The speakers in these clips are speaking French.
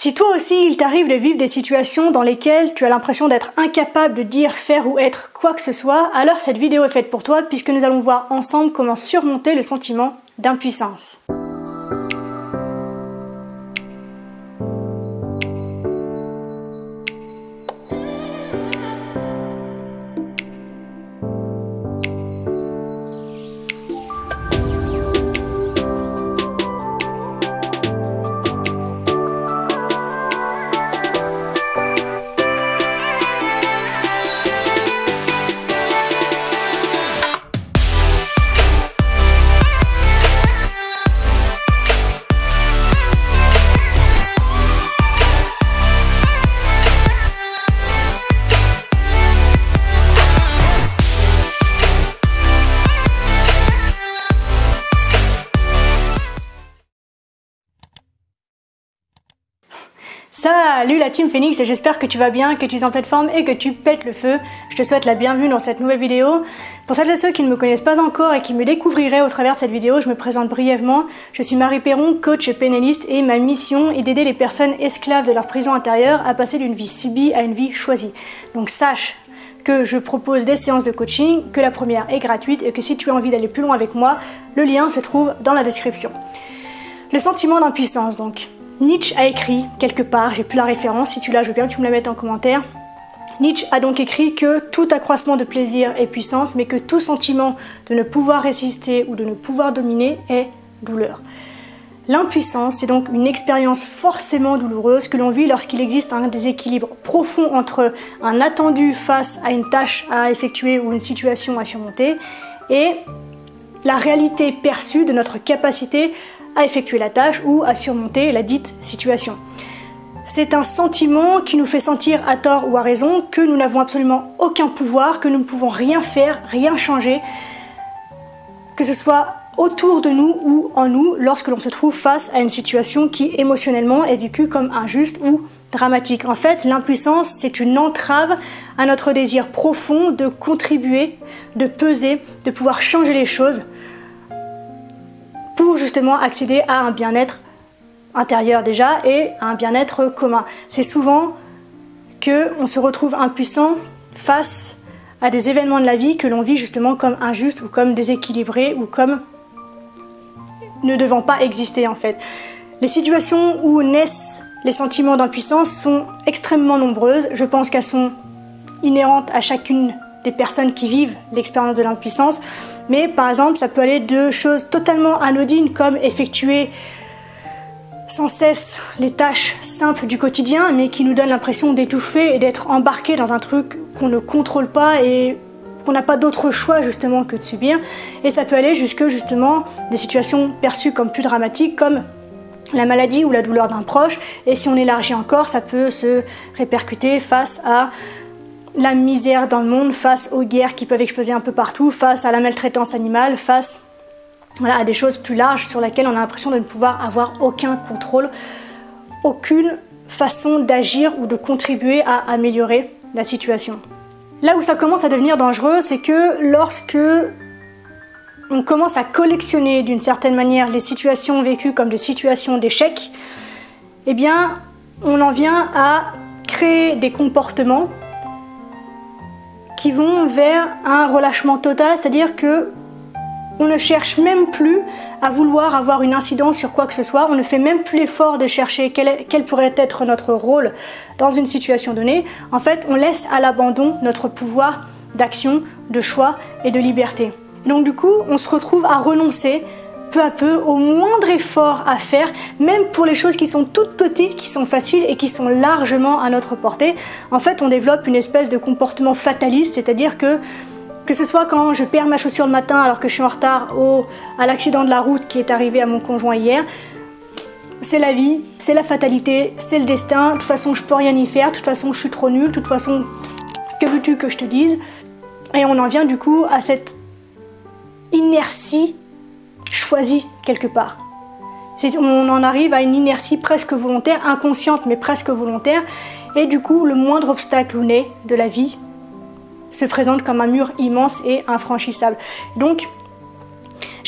Si toi aussi il t'arrive de vivre des situations dans lesquelles tu as l'impression d'être incapable de dire, faire ou être quoi que ce soit, alors cette vidéo est faite pour toi puisque nous allons voir ensemble comment surmonter le sentiment d'impuissance. Salut la team Phoenix et j'espère que tu vas bien, que tu es en pleine forme et que tu pètes le feu. Je te souhaite la bienvenue dans cette nouvelle vidéo. Pour celles et ceux qui ne me connaissent pas encore et qui me découvriraient au travers de cette vidéo, je me présente brièvement. Je suis Marie Perron, coach et pénaliste et ma mission est d'aider les personnes esclaves de leur prison intérieure à passer d'une vie subie à une vie choisie. Donc sache que je propose des séances de coaching, que la première est gratuite et que si tu as envie d'aller plus loin avec moi, le lien se trouve dans la description. Le sentiment d'impuissance donc. Nietzsche a écrit, quelque part, j'ai plus la référence, si tu l'as, je veux bien que tu me la mettes en commentaire. Nietzsche a donc écrit que tout accroissement de plaisir est puissance, mais que tout sentiment de ne pouvoir résister ou de ne pouvoir dominer est douleur. L'impuissance, c'est donc une expérience forcément douloureuse que l'on vit lorsqu'il existe un déséquilibre profond entre un attendu face à une tâche à effectuer ou une situation à surmonter et la réalité perçue de notre capacité à effectuer la tâche ou à surmonter la dite situation. C'est un sentiment qui nous fait sentir à tort ou à raison que nous n'avons absolument aucun pouvoir, que nous ne pouvons rien faire, rien changer, que ce soit autour de nous ou en nous lorsque l'on se trouve face à une situation qui émotionnellement est vécue comme injuste ou dramatique. En fait, l'impuissance, c'est une entrave à notre désir profond de contribuer, de peser, de pouvoir changer les choses pour justement accéder à un bien-être intérieur déjà et à un bien-être commun. C'est souvent qu'on se retrouve impuissant face à des événements de la vie que l'on vit justement comme injustes ou comme déséquilibrés ou comme ne devant pas exister en fait. Les situations où naissent les sentiments d'impuissance sont extrêmement nombreuses. Je pense qu'elles sont inhérentes à chacune des personnes qui vivent l'expérience de l'impuissance. Mais par exemple, ça peut aller de choses totalement anodines comme effectuer sans cesse les tâches simples du quotidien, mais qui nous donnent l'impression d'étouffer et d'être embarqué dans un truc qu'on ne contrôle pas et qu'on n'a pas d'autre choix justement que de subir. Et ça peut aller jusque justement des situations perçues comme plus dramatiques, comme la maladie ou la douleur d'un proche. Et si on élargit encore, ça peut se répercuter face à la misère dans le monde, face aux guerres qui peuvent exploser un peu partout, face à la maltraitance animale, face à des choses plus larges sur lesquelles on a l'impression de ne pouvoir avoir aucun contrôle, aucune façon d'agir ou de contribuer à améliorer la situation. Là où ça commence à devenir dangereux, c'est que lorsque on commence à collectionner d'une certaine manière les situations vécues comme des situations d'échec, eh bien on en vient à créer des comportements qui vont vers un relâchement total, c'est-à-dire que on ne cherche même plus à vouloir avoir une incidence sur quoi que ce soit, on ne fait même plus l'effort de chercher quel pourrait être notre rôle dans une situation donnée. En fait, on laisse à l'abandon notre pouvoir d'action, de choix et de liberté. Et donc du coup, on se retrouve à renoncer peu à peu au moindre effort à faire, même pour les choses qui sont toutes petites, qui sont faciles et qui sont largement à notre portée. En fait, on développe une espèce de comportement fataliste, c'est-à-dire que ce soit quand je perds ma chaussure le matin alors que je suis en retard à l'accident de la route qui est arrivé à mon conjoint hier, c'est la vie, c'est la fatalité, c'est le destin, de toute façon je peux rien y faire, de toute façon je suis trop nulle, de toute façon que veux-tu que je te dise? Et on en vient du coup à cette inertie choisie quelque part. On en arrive à une inertie presque volontaire, inconsciente mais presque volontaire, et du coup le moindre obstacle ou nez de la vie se présente comme un mur immense et infranchissable. Donc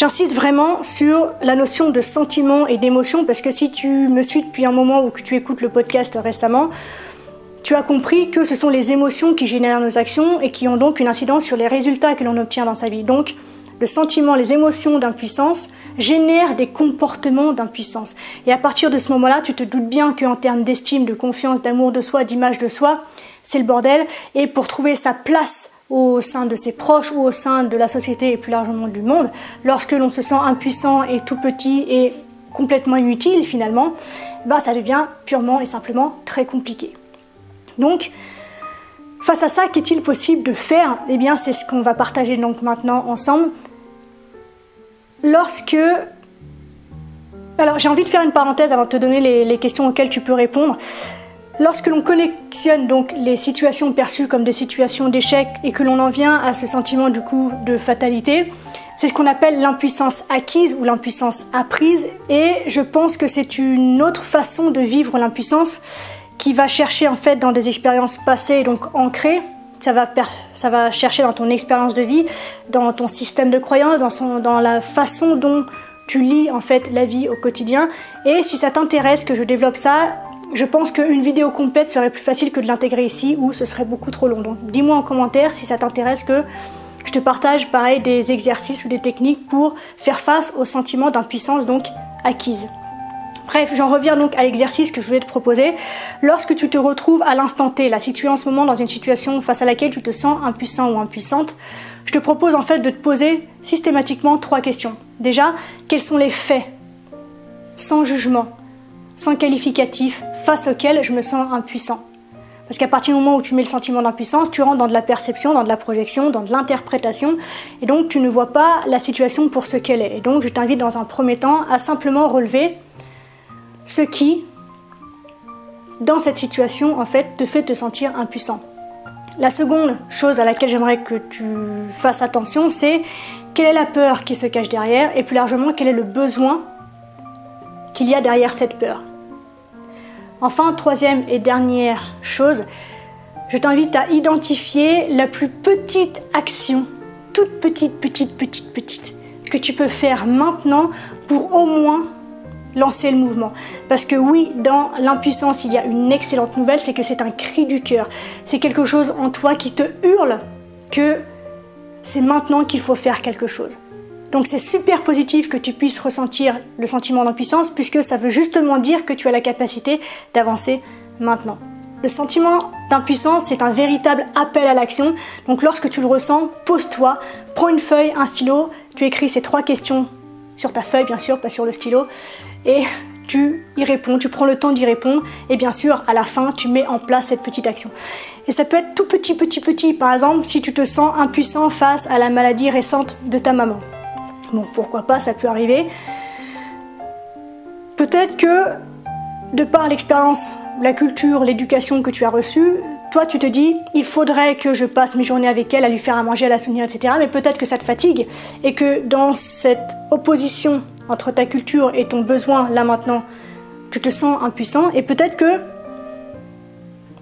J'insiste vraiment sur la notion de sentiment et d'émotion parce que si tu me suis depuis un moment ou que tu écoutes le podcast récemment, tu as compris que ce sont les émotions qui génèrent nos actions et qui ont donc une incidence sur les résultats que l'on obtient dans sa vie. Donc, le sentiment, les émotions d'impuissance génèrent des comportements d'impuissance. Et à partir de ce moment-là, tu te doutes bien qu'en termes d'estime, de confiance, d'amour de soi, d'image de soi, c'est le bordel. Et pour trouver sa place au sein de ses proches ou au sein de la société et plus largement du monde, lorsque l'on se sent impuissant et tout petit et complètement inutile finalement, ça devient purement et simplement très compliqué. Donc, face à ça, qu'est-il possible de faire ? Eh bien, c'est ce qu'on va partager donc maintenant ensemble. Alors, j'ai envie de faire une parenthèse avant de te donner les questions auxquelles tu peux répondre. Lorsque l'on collectionne donc les situations perçues comme des situations d'échec et que l'on en vient à ce sentiment du coup de fatalité, c'est ce qu'on appelle l'impuissance acquise ou l'impuissance apprise. Et je pense que c'est une autre façon de vivre l'impuissance qui va chercher en fait dans des expériences passées, donc ancrées. Ça va chercher dans ton expérience de vie, dans ton système de croyance, dans la façon dont tu lis en fait la vie au quotidien. Et si ça t'intéresse que je développe ça, je pense qu'une vidéo complète serait plus facile que de l'intégrer ici ou ce serait beaucoup trop long. Donc dis-moi en commentaire si ça t'intéresse que je te partage pareil des exercices ou des techniques pour faire face au sentiment d'impuissance donc acquise. Bref, j'en reviens donc à l'exercice que je voulais te proposer. Lorsque tu te retrouves à l'instant T, là, si tu es en ce moment dans une situation face à laquelle tu te sens impuissant ou impuissante, je te propose en fait de te poser systématiquement 3 questions. Déjà, quels sont les faits, sans jugement, sans qualificatif, face auxquels je me sens impuissant ? Parce qu'à partir du moment où tu mets le sentiment d'impuissance, tu rentres dans de la perception, dans de la projection, dans de l'interprétation, et donc tu ne vois pas la situation pour ce qu'elle est. Et donc je t'invite dans un premier temps à simplement relever ce qui, dans cette situation, en fait, te fait te sentir impuissant. La seconde chose à laquelle j'aimerais que tu fasses attention, c'est quelle est la peur qui se cache derrière et plus largement, quel est le besoin qu'il y a derrière cette peur. Enfin, troisième et dernière chose, je t'invite à identifier la plus petite action, toute petite, que tu peux faire maintenant pour au moins lancer le mouvement. Parce que oui, dans l'impuissance, il y a une excellente nouvelle, c'est que c'est un cri du cœur. C'est quelque chose en toi qui te hurle que c'est maintenant qu'il faut faire quelque chose. Donc c'est super positif que tu puisses ressentir le sentiment d'impuissance puisque ça veut justement dire que tu as la capacité d'avancer maintenant. Le sentiment d'impuissance, c'est un véritable appel à l'action. Donc lorsque tu le ressens, pose-toi, prends une feuille, un stylo, tu écris ces 3 questions sur ta feuille bien sûr, pas sur le stylo, et tu y réponds, tu prends le temps d'y répondre et bien sûr à la fin tu mets en place cette petite action. Et ça peut être tout petit, par exemple si tu te sens impuissant face à la maladie récente de ta maman. Bon, pourquoi pas, ça peut arriver. Peut-être que de par l'expérience, la culture, l'éducation que tu as reçue, toi tu te dis il faudrait que je passe mes journées avec elle à lui faire à manger, à la soutenir, etc. Mais peut-être que ça te fatigue et que dans cette opposition entre ta culture et ton besoin, là maintenant, tu te sens impuissant et peut-être que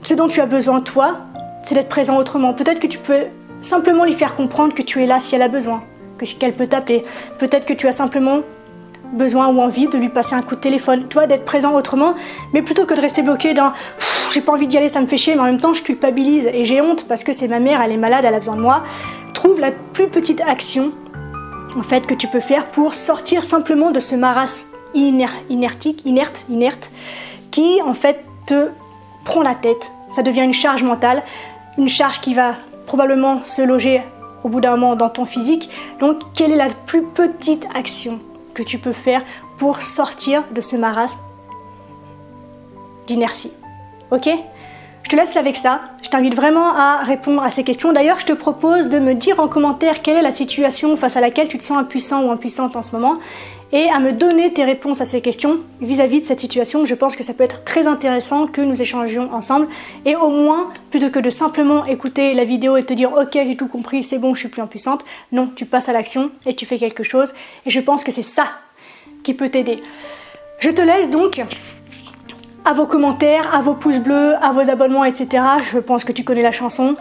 ce dont tu as besoin toi, c'est d'être présent autrement. Peut-être que tu peux simplement lui faire comprendre que tu es là si elle a besoin, qu'elle peut t'appeler. Peut-être que tu as simplement besoin ou envie de lui passer un coup de téléphone, toi d'être présent autrement, mais plutôt que de rester bloqué dans j'ai pas envie d'y aller, ça me fait chier, mais en même temps je culpabilise et j'ai honte parce que c'est ma mère, elle est malade, elle a besoin de moi. Trouve la plus petite action en fait que tu peux faire pour sortir simplement de ce marasme inerte qui en fait te prend la tête. Ça devient une charge mentale, une charge qui va probablement se loger au bout d'un moment dans ton physique. Donc quelle est la plus petite action que tu peux faire pour sortir de ce marasme d'inertie? Ok ? Je te laisse avec ça. Je t'invite vraiment à répondre à ces questions. D'ailleurs, je te propose de me dire en commentaire quelle est la situation face à laquelle tu te sens impuissant ou impuissante en ce moment et à me donner tes réponses à ces questions vis-à-vis de cette situation. Je pense que ça peut être très intéressant que nous échangions ensemble et au moins, plutôt que de simplement écouter la vidéo et te dire « Ok, j'ai tout compris, c'est bon, je suis plus impuissante », non, tu passes à l'action et tu fais quelque chose et je pense que c'est ça qui peut t'aider. Je te laisse donc à vos commentaires, à vos pouces bleus, à vos abonnements, etc. Je pense que tu connais la chanson.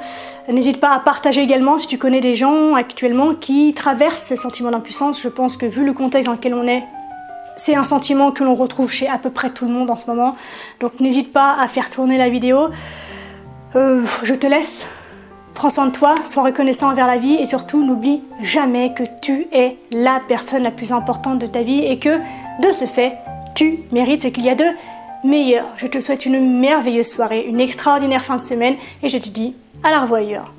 N'hésite pas à partager également si tu connais des gens actuellement qui traversent ce sentiment d'impuissance. Je pense que vu le contexte dans lequel on est, c'est un sentiment que l'on retrouve chez à peu près tout le monde en ce moment. Donc n'hésite pas à faire tourner la vidéo. Je te laisse. Prends soin de toi, sois reconnaissant envers la vie et surtout n'oublie jamais que tu es la personne la plus importante de ta vie et que de ce fait, tu mérites ce qu'il y a de meilleur. Je te souhaite une merveilleuse soirée, une extraordinaire fin de semaine et je te dis à la revoyure.